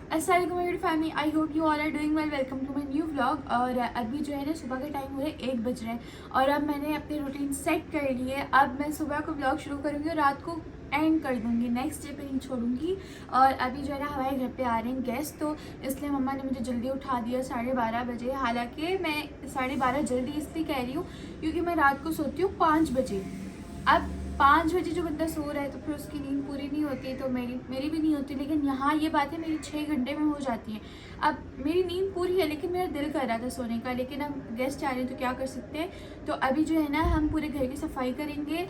अस्सलाम वालेकुम family, I hope you all are doing well. Welcome to my new vlog. और अभी जो है ना सुबह का टाइम हो रहा है 1 बज रहे हैं और अब मैंने अपनी रूटीन सेट कर ली है। अब मैं सुबह को व्लॉग शुरू करूँगी और रात को एंड कर दूँगी, नेक्स्ट डे पे नहीं छोड़ूंगी। और अभी जो है ना हमारे घर पे आ रहे हैं गेस्ट, तो इसलिए मम्मा ने मुझे जल्दी उठा दिया 12:30 बजे। हालांकि मैं 12:30 जल्दी इसलिए कह रही हूँ क्योंकि मैं रात को सोती हूँ 5 बजे। अब 5 बजे जो बंदा सो रहा है तो फिर उसकी नींद पूरी नहीं होती, तो मेरी भी नहीं होती। लेकिन यहाँ ये बात है मेरी 6 घंटे में हो जाती है। अब मेरी नींद पूरी है लेकिन मेरा दिल कर रहा था सोने का, लेकिन अब गेस्ट आ रहे हैं तो क्या कर सकते हैं। तो अभी जो है ना हम पूरे घर की सफाई करेंगे।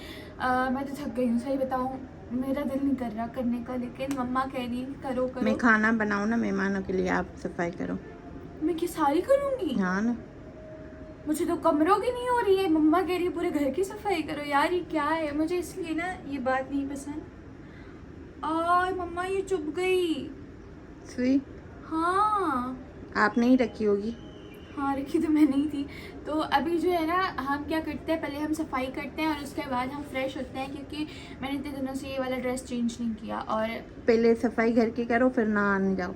मैं तो थक गई हूँ, सही बताऊँ मेरा दिल नहीं कर रहा करने का, लेकिन मम्मा कह रही है करो करो। मैं खाना बनाऊँ ना मेहमानों के लिए, आप सफाई करो। मैं क्या सारी करूँगी? हाँ ना। मुझे तो कमरों की नहीं हो रही है, मम्मा कह रही है पूरे घर की सफाई करो। यार ये क्या है, मुझे इसलिए ना ये बात नहीं पसंद। और मम्मा ये चुप गई। सुई हाँ आपने ही रखी होगी। हाँ रखी तो मैं नहीं थी। तो अभी जो है ना हम क्या करते हैं, पहले हम सफाई करते हैं और उसके बाद हम फ्रेश होते हैं, क्योंकि मैंने इतने दिनों से ये वाला ड्रेस चेंज नहीं किया। और पहले सफाई घर की करो फिर नहाने जाओ।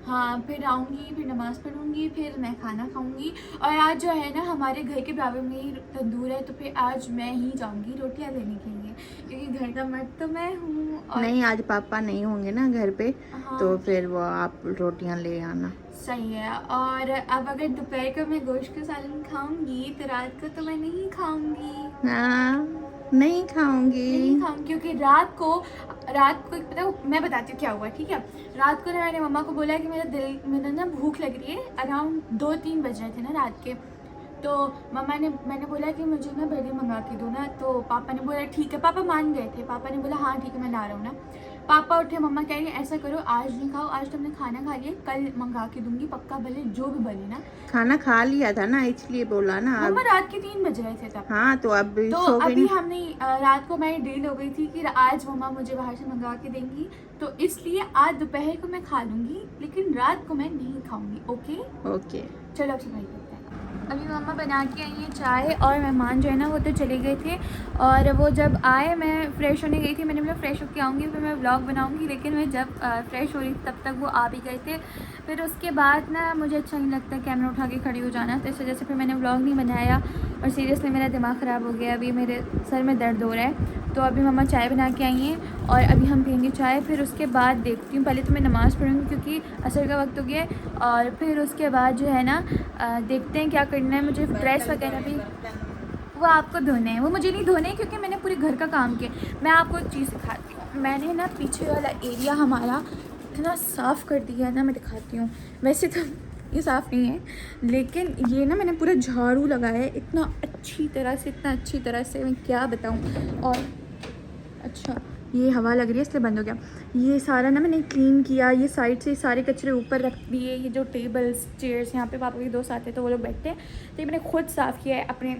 हाँ फिर आऊँगी, फिर नमाज़ पढ़ूँगी, फिर मैं खाना खाऊँगी। और आज जो है ना हमारे घर के बराबर में ही तंदूर है, तो फिर आज मैं ही जाऊँगी रोटियाँ लेने के लिए, क्योंकि घर का मर्द तो मैं हूँ। और नहीं, आज पापा नहीं होंगे ना घर पे। हाँ तो फिर वो आप रोटियां ले आना। सही है। और अब अगर दोपहर को मैं गोश्त का सालन खाऊंगी तो रात को तो मैं नहीं खाऊंगी। हाँ नहीं खाऊंगी। नहीं खाऊंगी क्योंकि रात को पता है, मैं बताती हूँ क्या हुआ, ठीक है। रात को ना मैंने मम्मा को बोला कि मेरा ना भूख लग रही है। अराउंड 2-3 बज रहे थे ना रात के। तो मैंने बोला कि मुझे ना बर्गर मंगा के दो ना। तो पापा ने बोला ठीक है, पापा मान गए थे। पापा ने बोला हाँ ठीक है मैं ला रहा हूँ ना। पापा उठे, मम्मा कह रही ऐसा करो आज नहीं खाओ, आज तुमने खाना खा लिया, कल मंगा के दूंगी पक्का, भले जो भी बने ना। खाना खा लिया था ना, इसलिए बोला ना। मम्मा अब रात के 3 बज रहे थे तब। हाँ तो अब तो सो गई अभी ना। हमने रात को मेरी डील हो गई थी कि आज मम्मा मुझे बाहर से मंगा के देंगी, तो इसलिए आज दोपहर को मैं खा लूंगी लेकिन रात को मैं नहीं खाऊंगी। Okay okay. चलो अब सफाई करते हैं। अभी मम्मा बना के आई हैं चाय, और मेहमान जो है ना वो तो चले गए थे। और वो जब आए मैं फ़्रेश होने गई थी, मैंने बोला फ़्रेश होके आऊँगी फिर मैं व्लॉग बनाऊँगी, लेकिन मैं जब फ़्रेश हो रही तब तक वो आ भी गए थे। फिर उसके बाद ना मुझे अच्छा नहीं लगता कैमरा उठा के खड़ी हो जाना, तो इस वजह से फिर मैंने व्लॉग नहीं बनाया। और सीरियसली मेरा दिमाग ख़राब हो गया, अभी मेरे सर में दर्द हो रहा है। तो अभी मम्मा चाय बना के आई हैं और अभी हम पियेंगे चाय। फिर उसके बाद देखती हूँ, पहले तो मैं नमाज़ पढ़ूँगी क्योंकि असर का वक्त हो गया है। और फिर उसके बाद जो है ना देखते हैं क्या करना है। मुझे ड्रेस वगैरह भी वो आपको धोने हैं, वो मुझे नहीं धोने हैं क्योंकि मैंने पूरे घर का काम किया। मैं आपको एक चीज़ दिखाती हूँ, मैंने ना पीछे वाला एरिया हमारा इतना साफ़ कर दिया है ना, मैं दिखाती हूँ। वैसे तो ये साफ़ नहीं है, लेकिन ये ना मैंने पूरा झाड़ू लगाया है इतना अच्छी तरह से मैं क्या बताऊँ। और अच्छा ये हवा लग रही है इसलिए बंद हो गया। ये सारा ना मैंने क्लीन किया, ये साइड से सारे कचरे ऊपर रख दिए। ये जो टेबल्स चेयर्स यहाँ पे पापा के दोस्त आते हैं तो वो लोग बैठते हैं, तो ये मैंने खुद साफ़ किया है अपने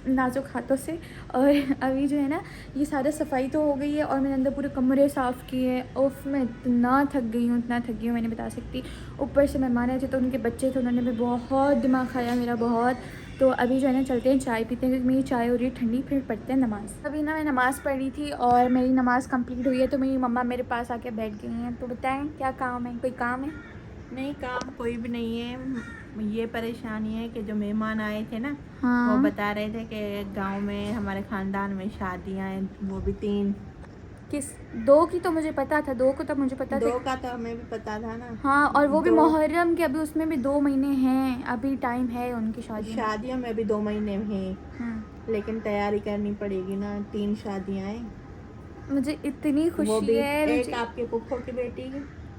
नाजुक हाथों से। और अभी जो है ना ये सारा सफाई तो हो गई है और मैंने अंदर पूरे कमरे साफ़ किए हैं। उफ मैं इतना थक गई हूँ मैं नहीं बता सकती। ऊपर से मेहमान आए थे तो उनके बच्चे थे, उन्होंने भी बहुत दिमाग खाया मेरा, बहुत। तो अभी जो है ना चलते हैं चाय पीते हैं क्योंकि मेरी चाय हो रही है ठंडी, फिर पढ़ते हैं नमाज़। अभी ना मैं नमाज़ पढ़ रही थी और मेरी नमाज़ कंप्लीट हुई है, तो मेरी मम्मा मेरे पास आके बैठ गई हैं। तो बताएं क्या काम है, कोई काम है? नहीं, काम कोई भी नहीं है। ये परेशानी है कि जो मेहमान आए थे ना, हाँ वो बता रहे थे कि गांव में हमारे खानदान में शादियां हैं, वो भी 3। किस 2 की तो मुझे पता था, 2 को तो मुझे पता 2 था। का तो हमें भी पता था ना। हाँ और वो भी 2 मुहर्रम के, अभी उसमें भी 2 महीने हैं, अभी टाइम है उनकी शादी में। शादियों में भी 2 महीने हैं, हाँ लेकिन तैयारी करनी पड़ेगी ना। 3 शादियां हैं। मुझे इतनी वो खुशी भी है एक आपके फुफ्फो की बेटी,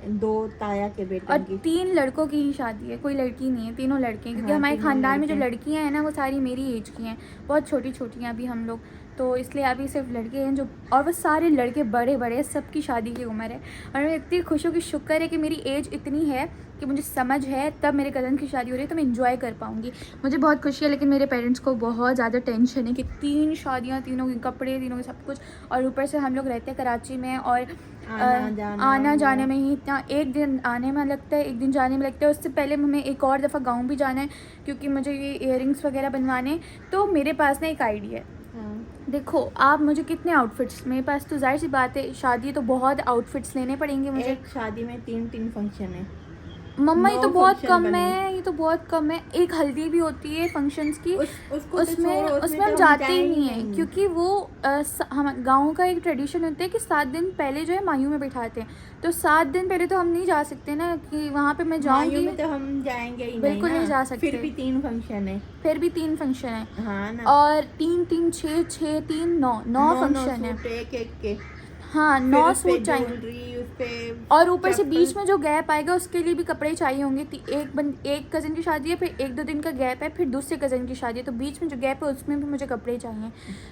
2 ताया के बेटों और की। 3 लड़कों की ही शादी है, कोई लड़की नहीं है, तीनों लड़के हैं। क्योंकि हाँ, हमारे तीनों ख़ानदान में जो लड़के हैं। लड़कियां हैं ना वो सारी मेरी एज की हैं, बहुत छोटी छोटी हैं अभी हम लोग। तो इसलिए अभी सिर्फ लड़के हैं जो, और वो सारे लड़के बड़े बड़े, सबकी शादी की उम्र है। और मैं इतनी खुश हूँ कि शुक्र है कि मेरी एज इतनी है कि मुझे समझ है, तब मेरे कज़न की शादी हो रही है तो मैं इंजॉय कर पाऊँगी। मुझे बहुत खुशी है, लेकिन मेरे पेरेंट्स को बहुत ज़्यादा टेंशन है कि 3 शादियाँ, तीनों के कपड़े, तीनों के सब कुछ। और ऊपर से हम लोग रहते हैं कराची में और आना जाने में ही इतना, एक दिन आने में लगता है, एक दिन जाने में लगता है। उससे पहले हमें एक और दफ़ा गाँव भी जाना है क्योंकि मुझे ये इयररिंग्स वगैरह बनवाने। तो मेरे पास ना एक आइडिया है। हाँ। देखो आप मुझे कितने आउटफिट्स, मेरे पास तो जाहिर सी बात है शादी है तो बहुत आउटफिट्स लेने पड़ेंगे मुझे। एक शादी में 3 फंक्शन है। मम्मा ये 9 तो बहुत function कम बने। है, ये तो बहुत कम है। एक हल्दी भी होती है फंक्शंस की, उसको तो उसमें छोड़ो, उसमें तो हम जाते ही जाएंगे नहीं हैं, क्योंकि वो हम गाँव का एक ट्रेडिशन होता है कि 7 दिन पहले जो है मायू में बिठाते हैं। तो 7 दिन पहले तो हम नहीं जा सकते ना कि वहाँ पे मैं मायू जाऊँगी, में तो हम जाएंगे ही नहीं बिल्कुल ना। नहीं जा फिर सकते। भी 3 फंक्शन है। फिर भी 3 फंक्शन है, हाँ ना। और 3 3 6 6 3 9 9 9 फंक्शन है। सूट एक के। हाँ, फिर 9 उस पे सूट चाहिए, ज्वेलरी, उस पे और ऊपर से चप्पल। बीच में जो गैप आएगा उसके लिए भी कपड़े चाहिए होंगे। एक कज़न की शादी है, फिर 1-2 दिन का गैप है, फिर दूसरे कज़न की शादी है, तो बीच में जो गैप है उसमें भी मुझे कपड़े चाहिए।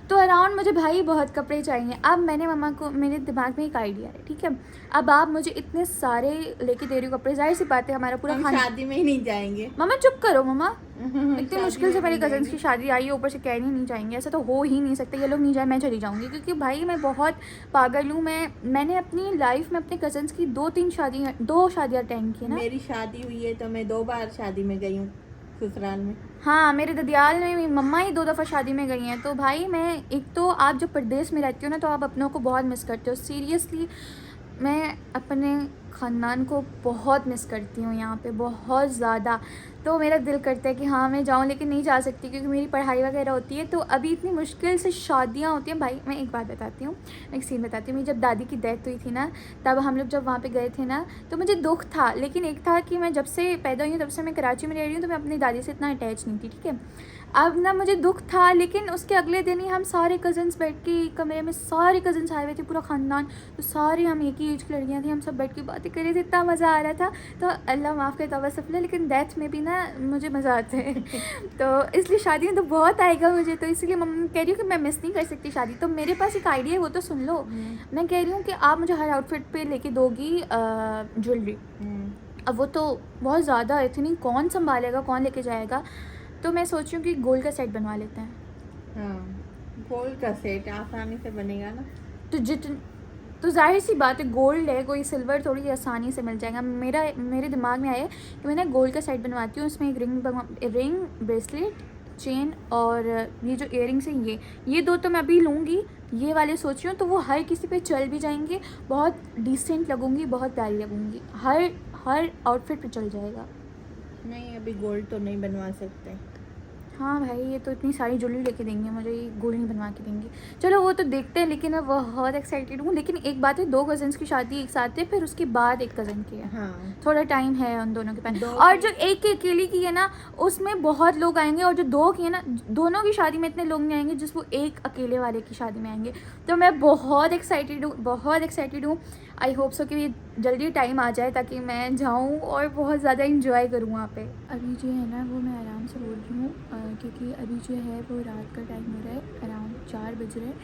तो अराउंड मुझे भाई बहुत कपड़े चाहिए। अब मैंने मम्मा को, मेरे दिमाग में एक आइडिया है, ठीक है, अब आप मुझे इतने सारे लेके दे रही हो कपड़े, जाहिर सी बात है हमारा पूरा हम खान। शादी में ही नहीं जाएंगे। मम्मा चुप करो मम्मा, इतनी शादी मुश्किल से में मेरे नहीं कज़न्स की जाएंगे। शादी आई है, ऊपर से कह नहीं जाएंगे, ऐसा तो हो ही नहीं सकता। ये लोग नहीं जाए मैं चली जाऊंगी, क्योंकि भाई मैं बहुत पागल हूँ। मैंने अपनी लाइफ में अपने कज़न्स की 2 शादियाँ अटेंड की ना। मेरी शादी हुई है तो मैं 2 बार शादी में गई हूँ ससुराल में। हाँ, मेरे ददियाल में मेरी मम्मा ही 2 दफ़ा शादी में गई हैं। तो भाई मैं, एक तो आप जब परदेश में रहती हो ना, तो आप अपनों को बहुत मिस करते हो। सीरियसली मैं अपने ख़ानदान को बहुत मिस करती हूँ यहाँ पे, बहुत ज़्यादा। तो मेरा दिल करता है कि हाँ मैं जाऊँ, लेकिन नहीं जा सकती क्योंकि मेरी पढ़ाई वगैरह होती है। तो अभी इतनी मुश्किल से शादियाँ होती हैं। भाई मैं एक बात बताती हूँ, मैं एक सीन बताती हूँ। मेरी जब दादी की डेथ हुई थी ना, तब हम लोग जब वहाँ पे गए थे ना, तो मुझे दुख था। लेकिन एक था कि मैं जब से पैदा हुई हूँ तब से मैं कराची में रह रही हूँ, तो मैं अपनी दादी से इतना अटैच नहीं थी, ठीक है। अब ना मुझे दुख था, लेकिन उसके अगले दिन ही हम सारे कज़न्स बैठ के एक कमरे में, सारे कज़न्स आए हुए थे, पूरा ख़ानदान। तो सारे हम एक ही एज की लड़कियाँ थी, हम सब बैठ के बातें कर रहे थे, इतना मज़ा आ रहा था। तो अल्लाह माफ़ करे तौबा सफला, लेकिन डेथ में भी ना मुझे मज़ा आता है। तो इसलिए शादी में तो बहुत आएगा मुझे, तो इसलिए मम्मी कह रही हूँ कि मैं मिस नहीं कर सकती शादी। तो मेरे पास एक आइडिया है, वो तो सुन लो। मैं कह रही हूँ कि आप मुझे हर आउटफिट पे लेके दोगी ज्वेलरी। अब वो तो बहुत ज़्यादा इतनी कौन संभालेगा, कौन लेके जाएगा। तो मैं सोच रही हूँ कि गोल्ड का सेट बनवा लेते हैं। हाँ, गोल्ड का सेट आसानी से बनेगा ना। तो जाहिर सी बात है, गोल्ड है, कोई सिल्वर थोड़ी आसानी से मिल जाएगा। मेरे दिमाग में आया कि मैं ना गोल्ड का सेट बनवाती हूँ। उसमें एक रिंग, ब्रेसलेट, चेन, और ये जो इयररिंग्स हैं ये 2 तो मैं अभी लूँगी। ये वाले सोच रही हूँ, तो वो हर किसी पे चल भी जाएंगे, बहुत डिसेंट लगूंगी, बहुत प्यारी लगूंगी, हर आउटफिट पे चल जाएगा। नहीं, अभी गोल्ड तो नहीं बनवा सकते। हाँ भाई, ये तो इतनी सारी ज्वेलरी लेके देंगे मुझे, ये गोल्ड नहीं बनवा के देंगे। चलो वो तो देखते हैं, लेकिन मैं बहुत एक्साइटेड हूँ। लेकिन एक बात है, 2 कज़न्स की शादी एक साथ है, फिर उसके बाद एक कज़न की है। हाँ, थोड़ा टाइम है उन दोनों के पास। और जो एक की अकेली की है ना, उसमें बहुत लोग आएंगे, और जो 2 की है ना, दोनों की शादी में इतने लोग नहीं आएंगे जिस वो एक अकेले वाले की शादी में आएंगे। तो मैं बहुत एक्साइटेड हूँ। आई होप सो कि जल्दी टाइम आ जाए ताकि मैं जाऊँ और बहुत ज़्यादा इंजॉय करूँ वहाँ पे। अभी जो है ना, वो मैं आराम से बोल रही हूँ, क्योंकि अभी जो है वो रात का टाइम हो रहा है, अराउंड 4 बज रहे हैं।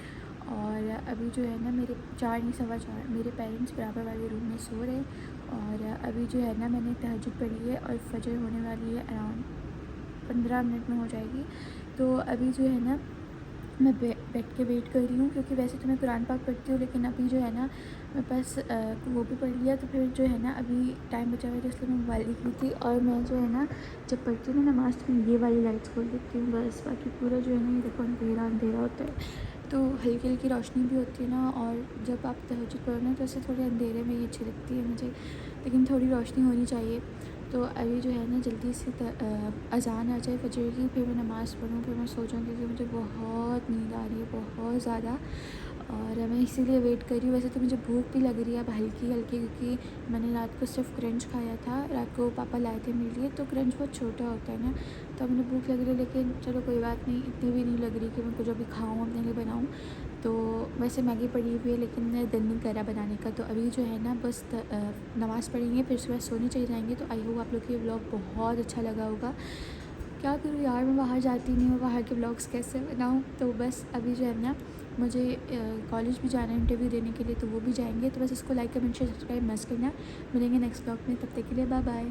और अभी जो है ना, मेरे 4 नहीं 4:15 मेरे पेरेंट्स बराबर वाले रूम में सो रहे हैं। और अभी जो है ना, मैंने तहज्जुद पढ़ी है और फजर होने वाली है, अराउंड 15 मिनट में हो जाएगी। तो अभी जो है ना, मैं बैठ के वेट कर रही हूँ, क्योंकि वैसे तो मैं कुरान पाक पढ़ती हूँ, लेकिन अभी जो है ना मेरे पास वो भी पढ़ लिया। तो फिर जो है ना, अभी टाइम बचा हुआ है, इसलिए मैं मोबाइल देख रही थी। और मैं जो है ना, जब पढ़ती हूँ ना नमाज़, तो ये वाली लाइट्स खोल देती हूँ बस। बाकी पूरा जो है ना, ये देखो अंधेरा होता है, तो हल्की हल्की रोशनी भी होती है ना। और जब आप तहज्जुद पढ़ो ना, तो ऐसे थोड़े अंधेरे में ही अच्छी लगती है मुझे, लेकिन थोड़ी रोशनी होनी चाहिए। तो अभी जो है ना, जल्दी से अज़ान आ जाए फजर की, फिर मैं नमाज़ पढ़ूँ, फिर मैं सो जाऊँ, क्योंकि मुझे बहुत नींद आ रही है, बहुत ज़्यादा। और मैं इसीलिए वेट कर रही हूँ। वैसे तो मुझे भूख भी लग रही है अब हल्की हल्की, क्योंकि मैंने रात को सिर्फ क्रंच खाया था। रात को पापा लाए थे मेरे लिए, तो क्रंच बहुत छोटा होता है ना, तो मुझे भूख लग रही है। लेकिन चलो कोई बात नहीं, इतनी भी नहीं लग रही कि मैं कुछ अभी खाऊँ, अपने लिए बनाऊँ। तो वैसे मैगी पड़ी हुई है, लेकिन मैं दिल नहीं करा बनाने का। तो अभी जो है ना, बस नमाज़ पढ़ेंगे, फिर सुबह सोने चले जाएंगे। तो आई होप आप लोग को ये व्लॉग बहुत अच्छा लगा होगा। क्या करूँ यार, मैं बाहर जाती नहीं हूँ, बाहर के व्लॉग्स कैसे बनाऊँ। तो बस अभी जो है ना, मुझे कॉलेज भी जाना है इंटरव्यू देने के लिए, तो वो भी जाएंगे। तो बस इसको like comment share subscribe must करना। मिलेंगे नेक्स्ट व्लॉग में, तब तक के लिए बाय बाय।